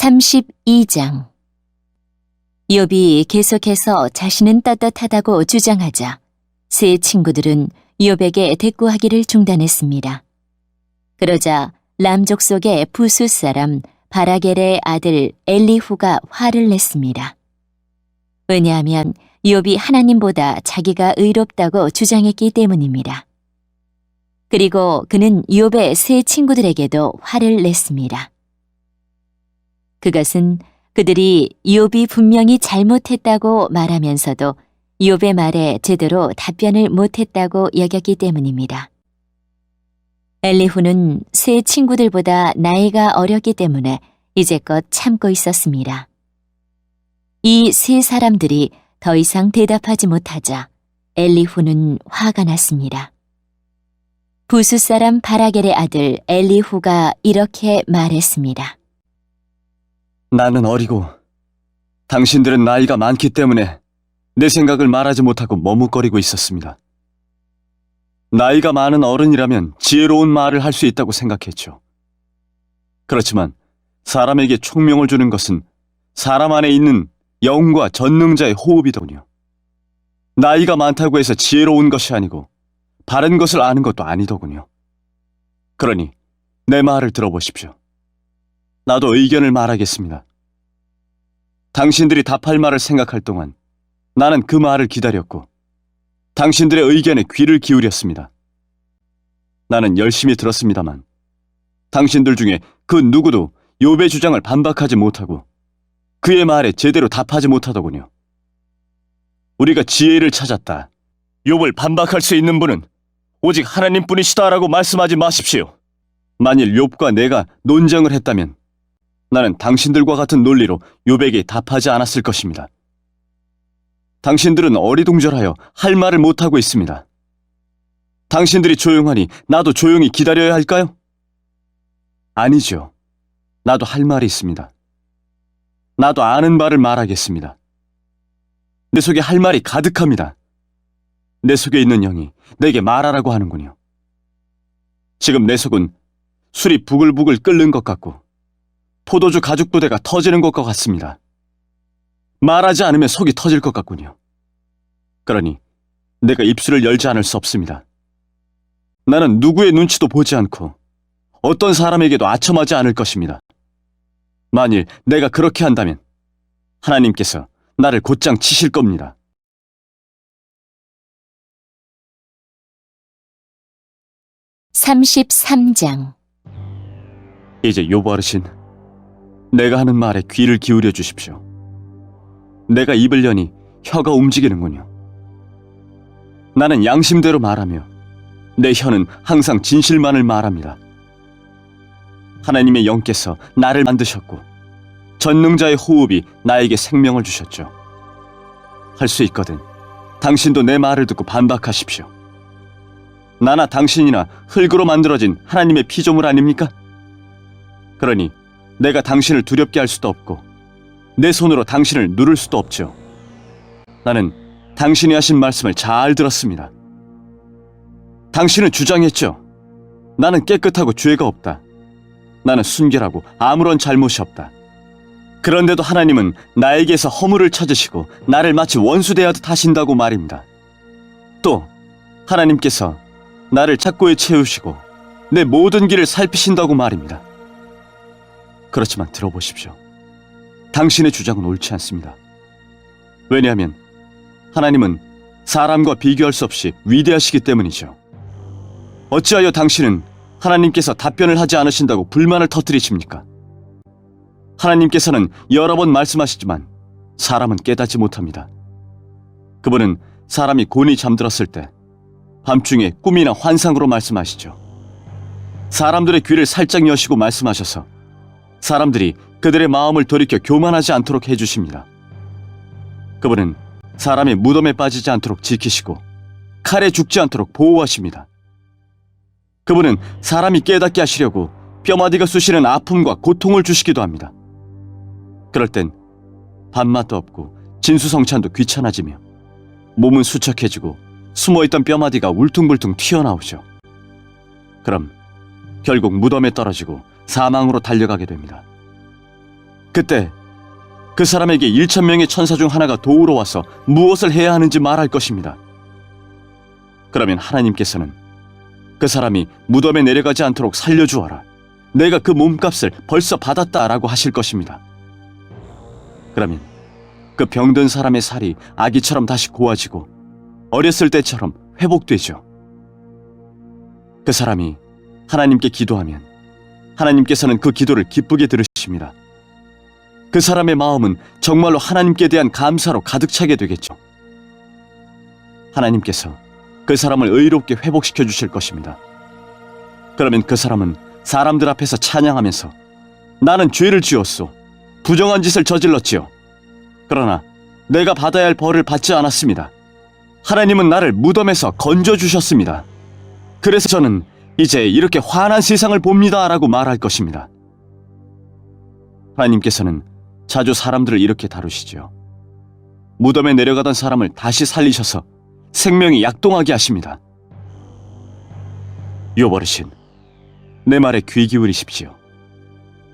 32장. 욥이 계속해서 자신은 떳떳하다고 주장하자 세 친구들은 욥에게 대꾸하기를 중단했습니다. 그러자 람족 속의 부수 사람 바라겔의 아들 엘리후가 화를 냈습니다. 왜냐하면 욥이 하나님보다 자기가 의롭다고 주장했기 때문입니다. 그리고 그는 욥의 세 친구들에게도 화를 냈습니다. 그것은 그들이 욥이 분명히 잘못했다고 말하면서도 욥의 말에 제대로 답변을 못했다고 여겼기 때문입니다. 엘리후는 세 친구들보다 나이가 어렸기 때문에 이제껏 참고 있었습니다. 이 세 사람들이 더 이상 대답하지 못하자 엘리후는 화가 났습니다. 부수 사람 바라겔의 아들 엘리후가 이렇게 말했습니다. 나는 어리고 당신들은 나이가 많기 때문에 내 생각을 말하지 못하고 머뭇거리고 있었습니다. 나이가 많은 어른이라면 지혜로운 말을 할 수 있다고 생각했죠. 그렇지만 사람에게 총명을 주는 것은 사람 안에 있는 영과 전능자의 호흡이더군요. 나이가 많다고 해서 지혜로운 것이 아니고 바른 것을 아는 것도 아니더군요. 그러니 내 말을 들어보십시오. 나도 의견을 말하겠습니다. 당신들이 답할 말을 생각할 동안 나는 그 말을 기다렸고 당신들의 의견에 귀를 기울였습니다. 나는 열심히 들었습니다만 당신들 중에 그 누구도 욥의 주장을 반박하지 못하고 그의 말에 제대로 답하지 못하더군요. 우리가 지혜를 찾았다. 욥을 반박할 수 있는 분은 오직 하나님뿐이시다라고 말씀하지 마십시오. 만일 욥과 내가 논쟁을 했다면 나는 당신들과 같은 논리로 욥에게 답하지 않았을 것입니다. 당신들은 어리둥절하여 할 말을 못하고 있습니다. 당신들이 조용하니 나도 조용히 기다려야 할까요? 아니죠. 나도 할 말이 있습니다. 나도 아는 바를 말하겠습니다. 내 속에 할 말이 가득합니다. 내 속에 있는 영이 내게 말하라고 하는군요. 지금 내 속은 술이 부글부글 끓는 것 같고 포도주 가죽 부대가 터지는 것과 같습니다. 말하지 않으면 속이 터질 것 같군요. 그러니 내가 입술을 열지 않을 수 없습니다. 나는 누구의 눈치도 보지 않고 어떤 사람에게도 아첨하지 않을 것입니다. 만일 내가 그렇게 한다면 하나님께서 나를 곧장 치실 겁니다. (33장) 이제 욥 어르신, 내가 하는 말에 귀를 기울여 주십시오. 내가 입을 여니 혀가 움직이는군요. 나는 양심대로 말하며 내 혀는 항상 진실만을 말합니다. 하나님의 영께서 나를 만드셨고 전능자의 호흡이 나에게 생명을 주셨죠. 할 수 있거든 당신도 내 말을 듣고 반박하십시오. 나나 당신이나 흙으로 만들어진 하나님의 피조물 아닙니까? 그러니 내가 당신을 두렵게 할 수도 없고 내 손으로 당신을 누를 수도 없죠. 나는 당신이 하신 말씀을 잘 들었습니다. 당신은 주장했죠. 나는 깨끗하고 죄가 없다. 나는 순결하고 아무런 잘못이 없다. 그런데도 하나님은 나에게서 허물을 찾으시고 나를 마치 원수 대하듯 하신다고 말입니다. 또 하나님께서 나를 착고에 채우시고 내 모든 길을 살피신다고 말입니다. 그렇지만 들어보십시오. 당신의 주장은 옳지 않습니다. 왜냐하면 하나님은 사람과 비교할 수 없이 위대하시기 때문이죠. 어찌하여 당신은 하나님께서 답변을 하지 않으신다고 불만을 터뜨리십니까? 하나님께서는 여러 번 말씀하시지만 사람은 깨닫지 못합니다. 그분은 사람이 곤히 잠들었을 때 밤중에 꿈이나 환상으로 말씀하시죠. 사람들의 귀를 살짝 여시고 말씀하셔서 사람들이 그들의 마음을 돌이켜 교만하지 않도록 해주십니다. 그분은 사람이 무덤에 빠지지 않도록 지키시고 칼에 죽지 않도록 보호하십니다. 그분은 사람이 깨닫게 하시려고 뼈마디가 쑤시는 아픔과 고통을 주시기도 합니다. 그럴 땐 밥맛도 없고 진수성찬도 귀찮아지며 몸은 수척해지고 숨어있던 뼈마디가 울퉁불퉁 튀어나오죠. 그럼 결국 무덤에 떨어지고 사망으로 달려가게 됩니다. 그때 그 사람에게 1,000명의 천사 중 하나가 도우러 와서 무엇을 해야 하는지 말할 것입니다. 그러면 하나님께서는 그 사람이 무덤에 내려가지 않도록 살려주어라. 내가 그 몸값을 벌써 받았다라고 하실 것입니다. 그러면 그 병든 사람의 살이 아기처럼 다시 고와지고 어렸을 때처럼 회복되죠. 그 사람이 하나님께 기도하면 하나님께서는 그 기도를 기쁘게 들으십니다. 그 사람의 마음은 정말로 하나님께 대한 감사로 가득 차게 되겠죠. 하나님께서 그 사람을 의롭게 회복시켜 주실 것입니다. 그러면 그 사람은 사람들 앞에서 찬양하면서 나는 죄를 지었소. 부정한 짓을 저질렀지요. 그러나 내가 받아야 할 벌을 받지 않았습니다. 하나님은 나를 무덤에서 건져주셨습니다. 그래서 저는 이제 이렇게 환한 세상을 봅니다 라고 말할 것입니다. 하나님께서는 자주 사람들을 이렇게 다루시지요. 무덤에 내려가던 사람을 다시 살리셔서 생명이 약동하게 하십니다. 욥 어르신, 내 말에 귀 기울이십시오.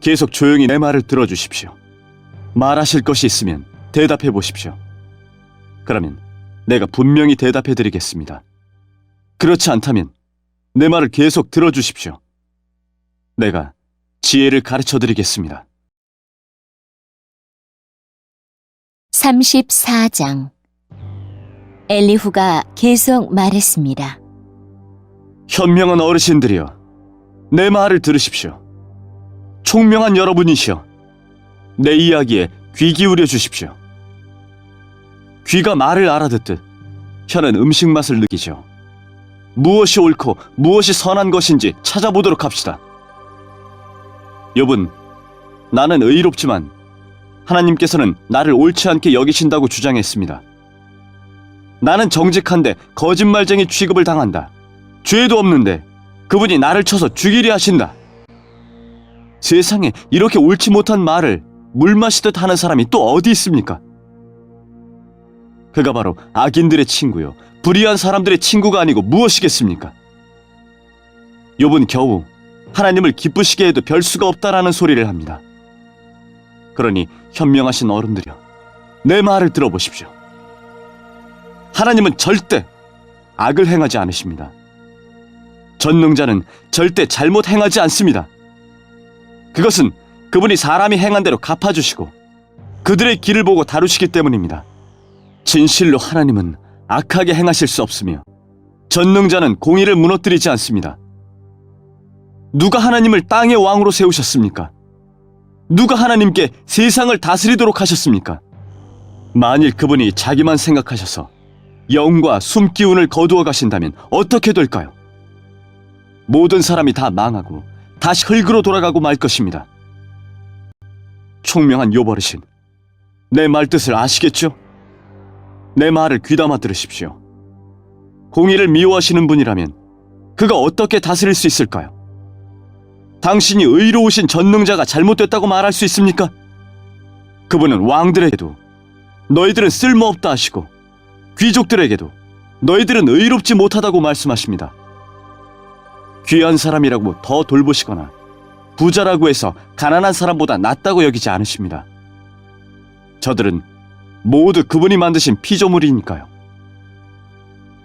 계속 조용히 내 말을 들어주십시오. 말하실 것이 있으면 대답해 보십시오. 그러면 내가 분명히 대답해 드리겠습니다. 그렇지 않다면 내 말을 계속 들어주십시오. 내가 지혜를 가르쳐 드리겠습니다. 34장. 엘리후가 계속 말했습니다. 현명한 어르신들이여, 내 말을 들으십시오. 총명한 여러분이시여, 내 이야기에 귀 기울여 주십시오. 귀가 말을 알아듣듯 혀는 음식 맛을 느끼죠. 무엇이 옳고 무엇이 선한 것인지 찾아보도록 합시다. 욥은 나는 의롭지만 하나님께서는 나를 옳지 않게 여기신다고 주장했습니다. 나는 정직한데 거짓말쟁이 취급을 당한다. 죄도 없는데 그분이 나를 쳐서 죽이려 하신다. 세상에 이렇게 옳지 못한 말을 물 마시듯 하는 사람이 또 어디 있습니까? 그가 바로 악인들의 친구요, 불의한 사람들의 친구가 아니고 무엇이겠습니까? 욥은 겨우 하나님을 기쁘시게 해도 별 수가 없다라는 소리를 합니다. 그러니 현명하신 어른들이여, 내 말을 들어보십시오. 하나님은 절대 악을 행하지 않으십니다. 전능자는 절대 잘못 행하지 않습니다. 그것은 그분이 사람이 행한 대로 갚아주시고 그들의 길을 보고 다루시기 때문입니다. 진실로 하나님은 악하게 행하실 수 없으며 전능자는 공의를 무너뜨리지 않습니다. 누가 하나님을 땅의 왕으로 세우셨습니까? 누가 하나님께 세상을 다스리도록 하셨습니까? 만일 그분이 자기만 생각하셔서 영과 숨기운을 거두어 가신다면 어떻게 될까요? 모든 사람이 다 망하고 다시 흙으로 돌아가고 말 것입니다. 총명한 욥 어르신, 내 말뜻을 아시겠죠? 내 말을 귀담아 들으십시오. 공의를 미워하시는 분이라면 그가 어떻게 다스릴 수 있을까요? 당신이 의로우신 전능자가 잘못됐다고 말할 수 있습니까? 그분은 왕들에게도 너희들은 쓸모없다 하시고 귀족들에게도 너희들은 의롭지 못하다고 말씀하십니다. 귀한 사람이라고 더 돌보시거나 부자라고 해서 가난한 사람보다 낫다고 여기지 않으십니다. 저들은 모두 그분이 만드신 피조물이니까요.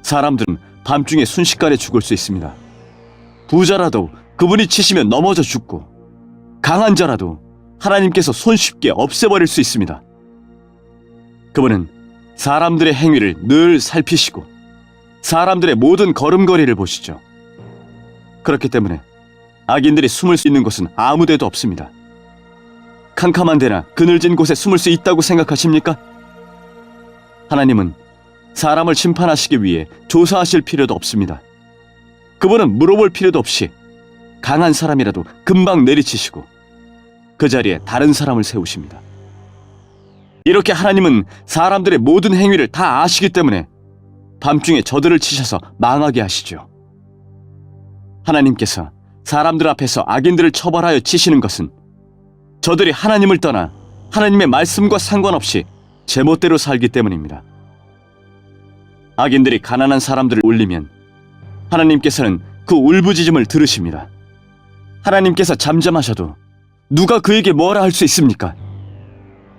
사람들은 밤중에 순식간에 죽을 수 있습니다. 부자라도 그분이 치시면 넘어져 죽고 강한 자라도 하나님께서 손쉽게 없애버릴 수 있습니다. 그분은 사람들의 행위를 늘 살피시고 사람들의 모든 걸음걸이를 보시죠. 그렇기 때문에 악인들이 숨을 수 있는 곳은 아무 데도 없습니다. 캄캄한 데나 그늘진 곳에 숨을 수 있다고 생각하십니까? 하나님은 사람을 심판하시기 위해 조사하실 필요도 없습니다. 그분은 물어볼 필요도 없이 강한 사람이라도 금방 내리치시고 그 자리에 다른 사람을 세우십니다. 이렇게 하나님은 사람들의 모든 행위를 다 아시기 때문에 밤중에 저들을 치셔서 망하게 하시죠. 하나님께서 사람들 앞에서 악인들을 처벌하여 치시는 것은 저들이 하나님을 떠나 하나님의 말씀과 상관없이 제멋대로 살기 때문입니다. 악인들이 가난한 사람들을 울리면 하나님께서는 그 울부짖음을 들으십니다. 하나님께서 잠잠하셔도 누가 그에게 뭐라 할 수 있습니까?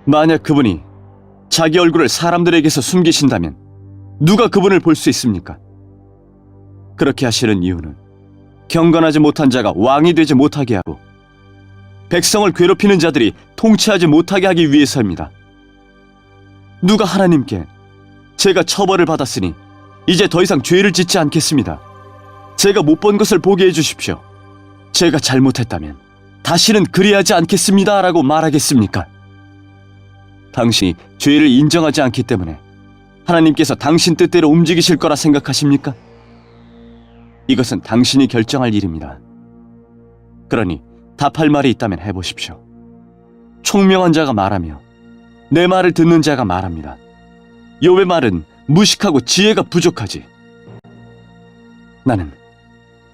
만약 그분이 자기 얼굴을 사람들에게서 숨기신다면 누가 그분을 볼 수 있습니까? 그렇게 하시는 이유는 경건하지 못한 자가 왕이 되지 못하게 하고 백성을 괴롭히는 자들이 통치하지 못하게 하기 위해서입니다. 누가 하나님께 제가 처벌을 받았으니 이제 더 이상 죄를 짓지 않겠습니다. 제가 못 본 것을 보게 해주십시오. 제가 잘못했다면 다시는 그리하지 않겠습니다. 라고 말하겠습니까? 당신이 죄를 인정하지 않기 때문에 하나님께서 당신 뜻대로 움직이실 거라 생각하십니까? 이것은 당신이 결정할 일입니다. 그러니 답할 말이 있다면 해보십시오. 총명한 자가 말하며 내 말을 듣는 자가 말합니다. 욥의 말은 무식하고 지혜가 부족하지. 나는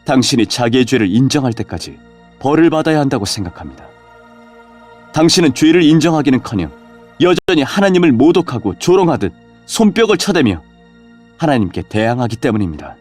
당신이 자기의 죄를 인정할 때까지 벌을 받아야 한다고 생각합니다. 당신은 죄를 인정하기는커녕 여전히 하나님을 모독하고 조롱하듯 손뼉을 쳐대며 하나님께 대항하기 때문입니다.